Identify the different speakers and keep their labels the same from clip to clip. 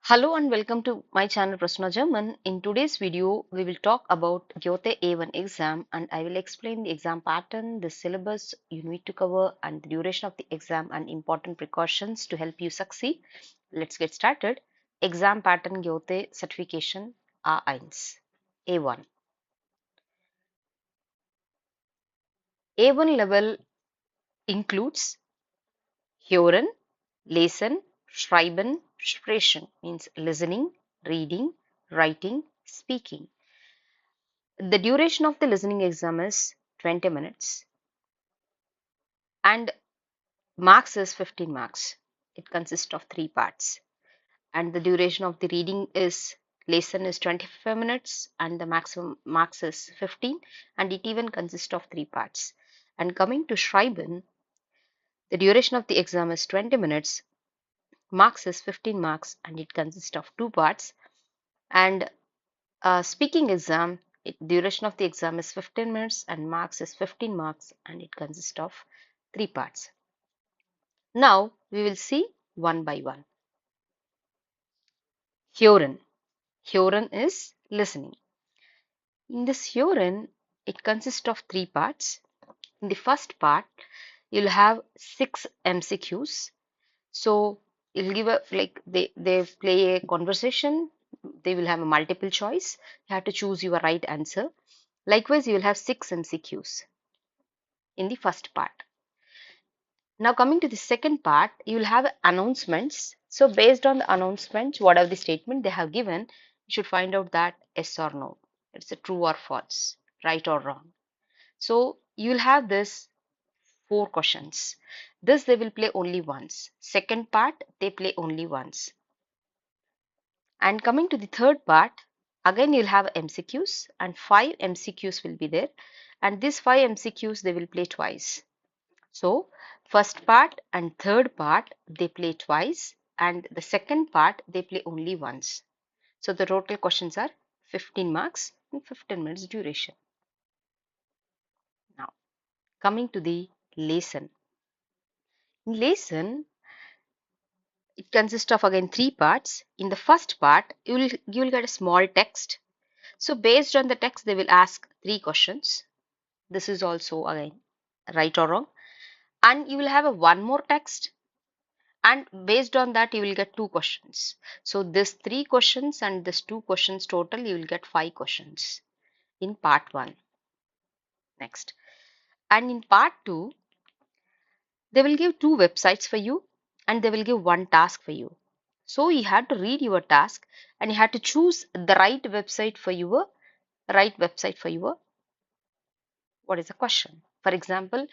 Speaker 1: Hello and welcome to my channel Prasuna German. In today's video, we will talk about Goethe A1 exam and I will explain the exam pattern, the syllabus you need to cover and the duration of the exam and important precautions to help you succeed. Let's get started. Exam pattern Goethe certification A1. A1. A1 level includes Hören, Lesen, Schreiben, Sprechen means listening, reading, writing, speaking. The duration of the listening exam is 20 minutes and marks is 15 marks. It consists of three parts. And the duration of the reading is lesson is 25 minutes and the maximum marks is 15 and it even consists of three parts. And coming to Schreiben, the duration of the exam is 20 minutes, marks is 15 marks and it consists of two parts. And speaking exam, duration of the exam is 15 minutes and marks is 15 marks and it consists of three parts. Now we will see one by one. Hören. Hören is listening. In this Hören, it consists of three parts. In the first part, you'll have 6 MCQs. So you'll give a they play a conversation. They will have a multiple choice. You have to choose your right answer. Likewise, you will have 6 MCQs in the first part. Now coming to the second part, you will have announcements. So based on the announcements, whatever the statement they have given, you should find out that yes or no. It's a true or false, right or wrong. So you will have this 4 questions. This they will play only once. Second part, they play only once. And coming to the third part, again you'll have MCQs and 5 MCQs will be there. And these 5 MCQs they will play twice. So first part and third part they play twice and the second part they play only once. So the total questions are 15 marks and 15 minutes duration. Now coming to the lesson. In lesson it consists of again three parts. In the first part you will get a small text. So based on the text they will ask 3 questions. This is also again right or wrong. And you will have a one more text and based on that you will get 2 questions. So this 3 questions and this 2 questions total you will get 5 questions in part 1. Next, and in part 2 they will give 2 websites for you and they will give one task for you. So you have to read your task and you have to choose the right website for your what is the question. For example,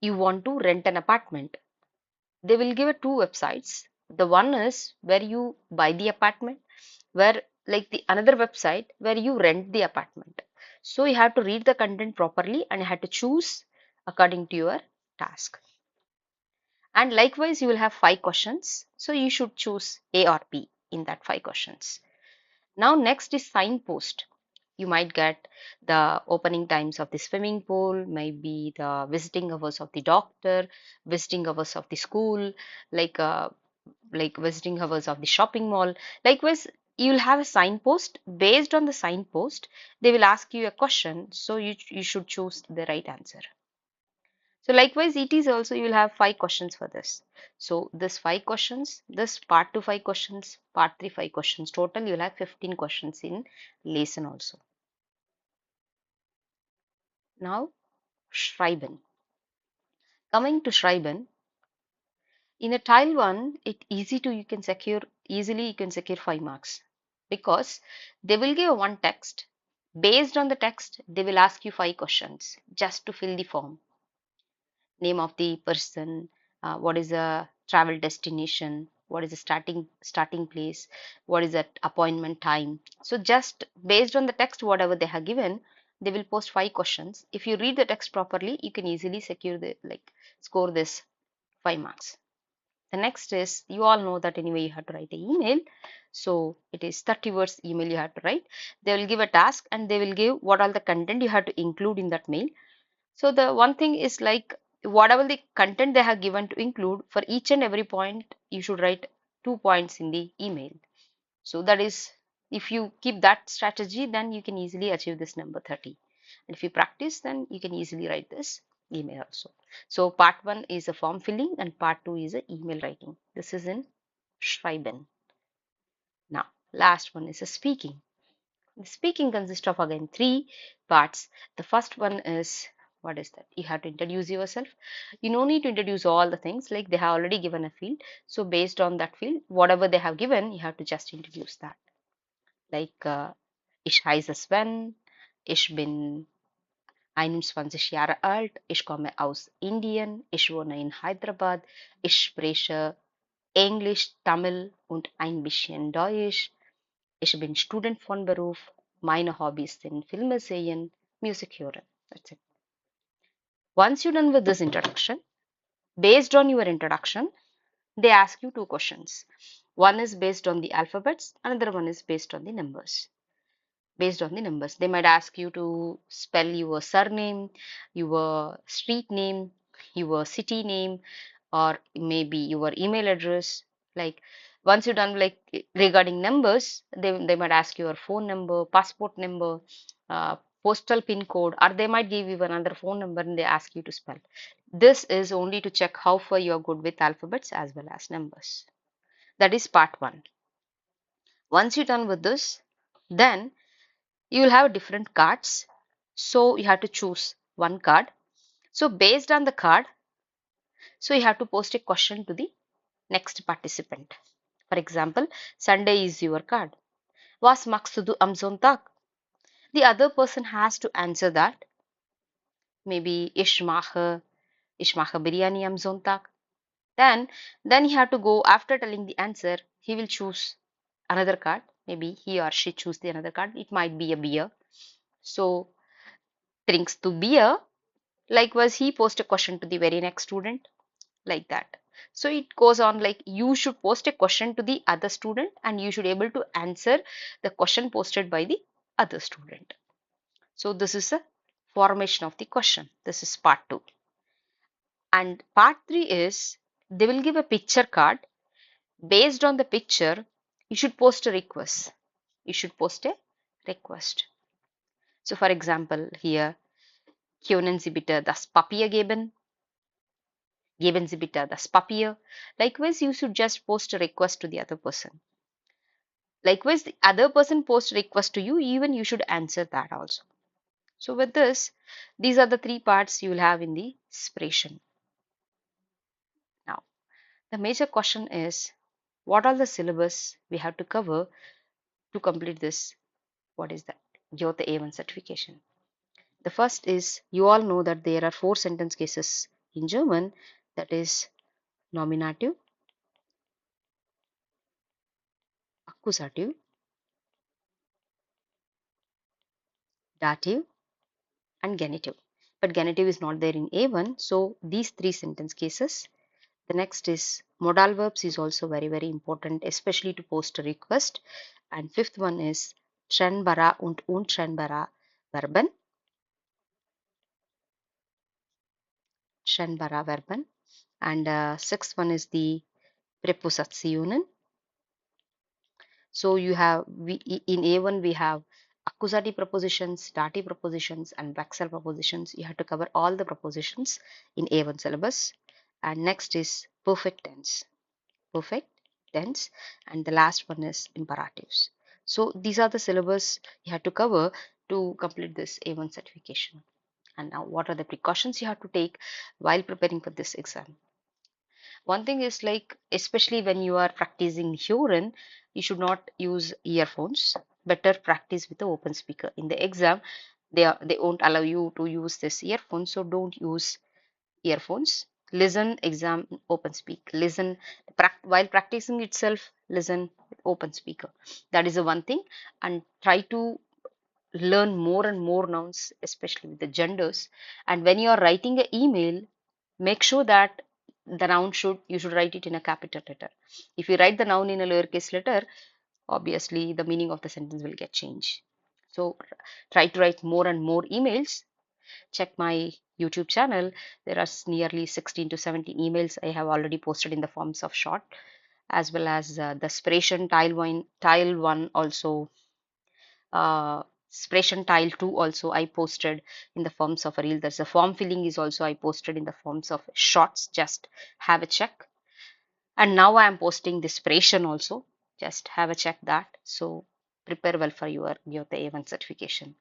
Speaker 1: you want to rent an apartment. They will give 2 websites. The one is where you buy the apartment, where like the another website where you rent the apartment. So you have to read the content properly and you have to choose according to your task. And likewise, you will have 5 questions. So you should choose A or B in that 5 questions. Now next is signpost. You might get the opening times of the swimming pool, maybe the visiting hours of the doctor, visiting hours of the school, like uh, like visiting hours of the shopping mall. Likewise, you will have a signpost. Based on the signpost, they will ask you a question, so you should choose the right answer. So likewise, it is also you will have 5 questions for this. So this 5 questions, this part 2 5 questions, part 3 5 questions. Total you will have 15 questions in lesson also. Now Schreiben. Coming to Schreiben, in a tile 1, it easily you can secure 5 marks because they will give one text. Based on the text, they will ask you 5 questions just to fill the form. Name of the person, what is the travel destination, what is the starting place, what is that appointment time. So just based on the text, whatever they have given, they will post 5 questions. If you read the text properly, you can easily secure the score this 5 marks. The next is you all know that anyway you have to write an email. So it is 30 words email you have to write. They will give a task and they will give what all the content you have to include in that mail. So the one thing is like whatever the content they have given to include for each and every point, you should write 2 points in the email. So that is, if you keep that strategy, then you can easily achieve this number 30. And if you practice, then you can easily write this email also. So part 1 is a form filling and part 2 is a email writing. This is in Schreiben. Now, last one is a speaking. The speaking consists of again 3 parts. The first one is, what is that? You have to introduce yourself. You no need to introduce all the things, like they have already given a field. So based on that field, whatever they have given, you have to just introduce that. Like ich heiße Sven, ich bin 21 Jahre alt, ich komme aus Indien, ich wohne in Hyderabad, ich spreche Englisch, Tamil und ein bisschen Deutsch. Ich bin Student von Beruf. Meine Hobbys sind Filme sehen, Musik hören. That's it. Once you're done with this introduction, based on your introduction, they ask you 2 questions. One is based on the alphabets, another one is based on the numbers. Based on the numbers, they might ask you to spell your surname, your street name, your city name, or maybe your email address. Like once you're done, like regarding numbers, they might ask your phone number, passport number, postal pin code, or they might give you another phone number and they ask you to spell. This is only to check how far you are good with alphabets as well as numbers. That is part 1. Once you're done with this, then you will have different cards. So you have to choose one card. So based on the card, so you have to post a question to the next participant. For example, Sunday is your card. Was machst du am Sonntag? The other person has to answer that. Maybe ich mache biryani am Sonntag. Then he have to go, after telling the answer, he will choose another card. Maybe he or she choose the another card. It might be a beer. So drinks to beer. Likewise, he post a question to the very next student, like that. So it goes on, like you should post a question to the other student and you should able to answer the question posted by the other student. So this is a formation of the question. This is part 2. And part 3 is, they will give a picture card. Based on the picture, you should post a request. You should post a request. So for example, here, können Sie bitte das Papier geben? Geben Sie bitte das Papier. Likewise, you should just post a request to the other person. Likewise, the other person posts a request to you, even you should answer that also. So with this, these are the 3 parts you will have in the Sprechen. Now, the major question is, what are the syllabus we have to cover to complete this? What is that? Goethe A1 certification. The first is, you all know that there are 4 sentence cases in German, that is nominative, accusative, dative, and genitive. But genitive is not there in A1, so these 3 sentence cases. The next is modal verbs is also very important, especially to post a request. And fifth one is trennbare und untrennbare Verben. Trennbare Verben. And sixth one is the Präpositionen. So you have, in A1 we have accusative prepositions, dative prepositions, and vexel prepositions. You have to cover all the prepositions in A1 syllabus. And next is perfect tense. Perfect tense, and the last one is imperatives. So these are the syllabus you have to cover to complete this A1 certification. And now, what are the precautions you have to take while preparing for this exam? One thing is, like, especially when you are practicing Hören, you should not use earphones. Better practice with the open speaker. In the exam, they won't allow you to use this earphone, so don't use earphones. Listen, exam, open speak. Listen while practicing itself. Listen with open speaker. That is the one thing. And try to learn more and more nouns, especially with the genders. And when you are writing an email, make sure that the noun you should write it in a capital letter. If you write the noun in a lowercase letter, obviously the meaning of the sentence will get changed. So try to write more and more emails. Check my YouTube channel. There are nearly 16 to 17 emails I have already posted in the forms of short. as well as the Sprechen Tile 1 also, Sprechen Tile 2 also I posted in the forms of a reel. There's a form filling is also I posted in the forms of shorts. Just have a check. And now I am posting the Sprechen also. Just have a check that. So prepare well for your Goethe A1 certification.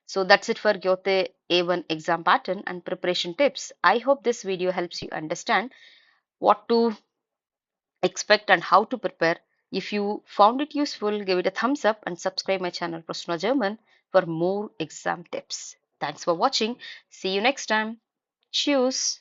Speaker 1: So that's it for Goethe A1 exam pattern and preparation tips. I hope this video helps you understand what to expect and how to prepare. If you found it useful, give it a thumbs up and subscribe my channel Prasuna German for more exam tips. Thanks for watching. See you next time. Cheers.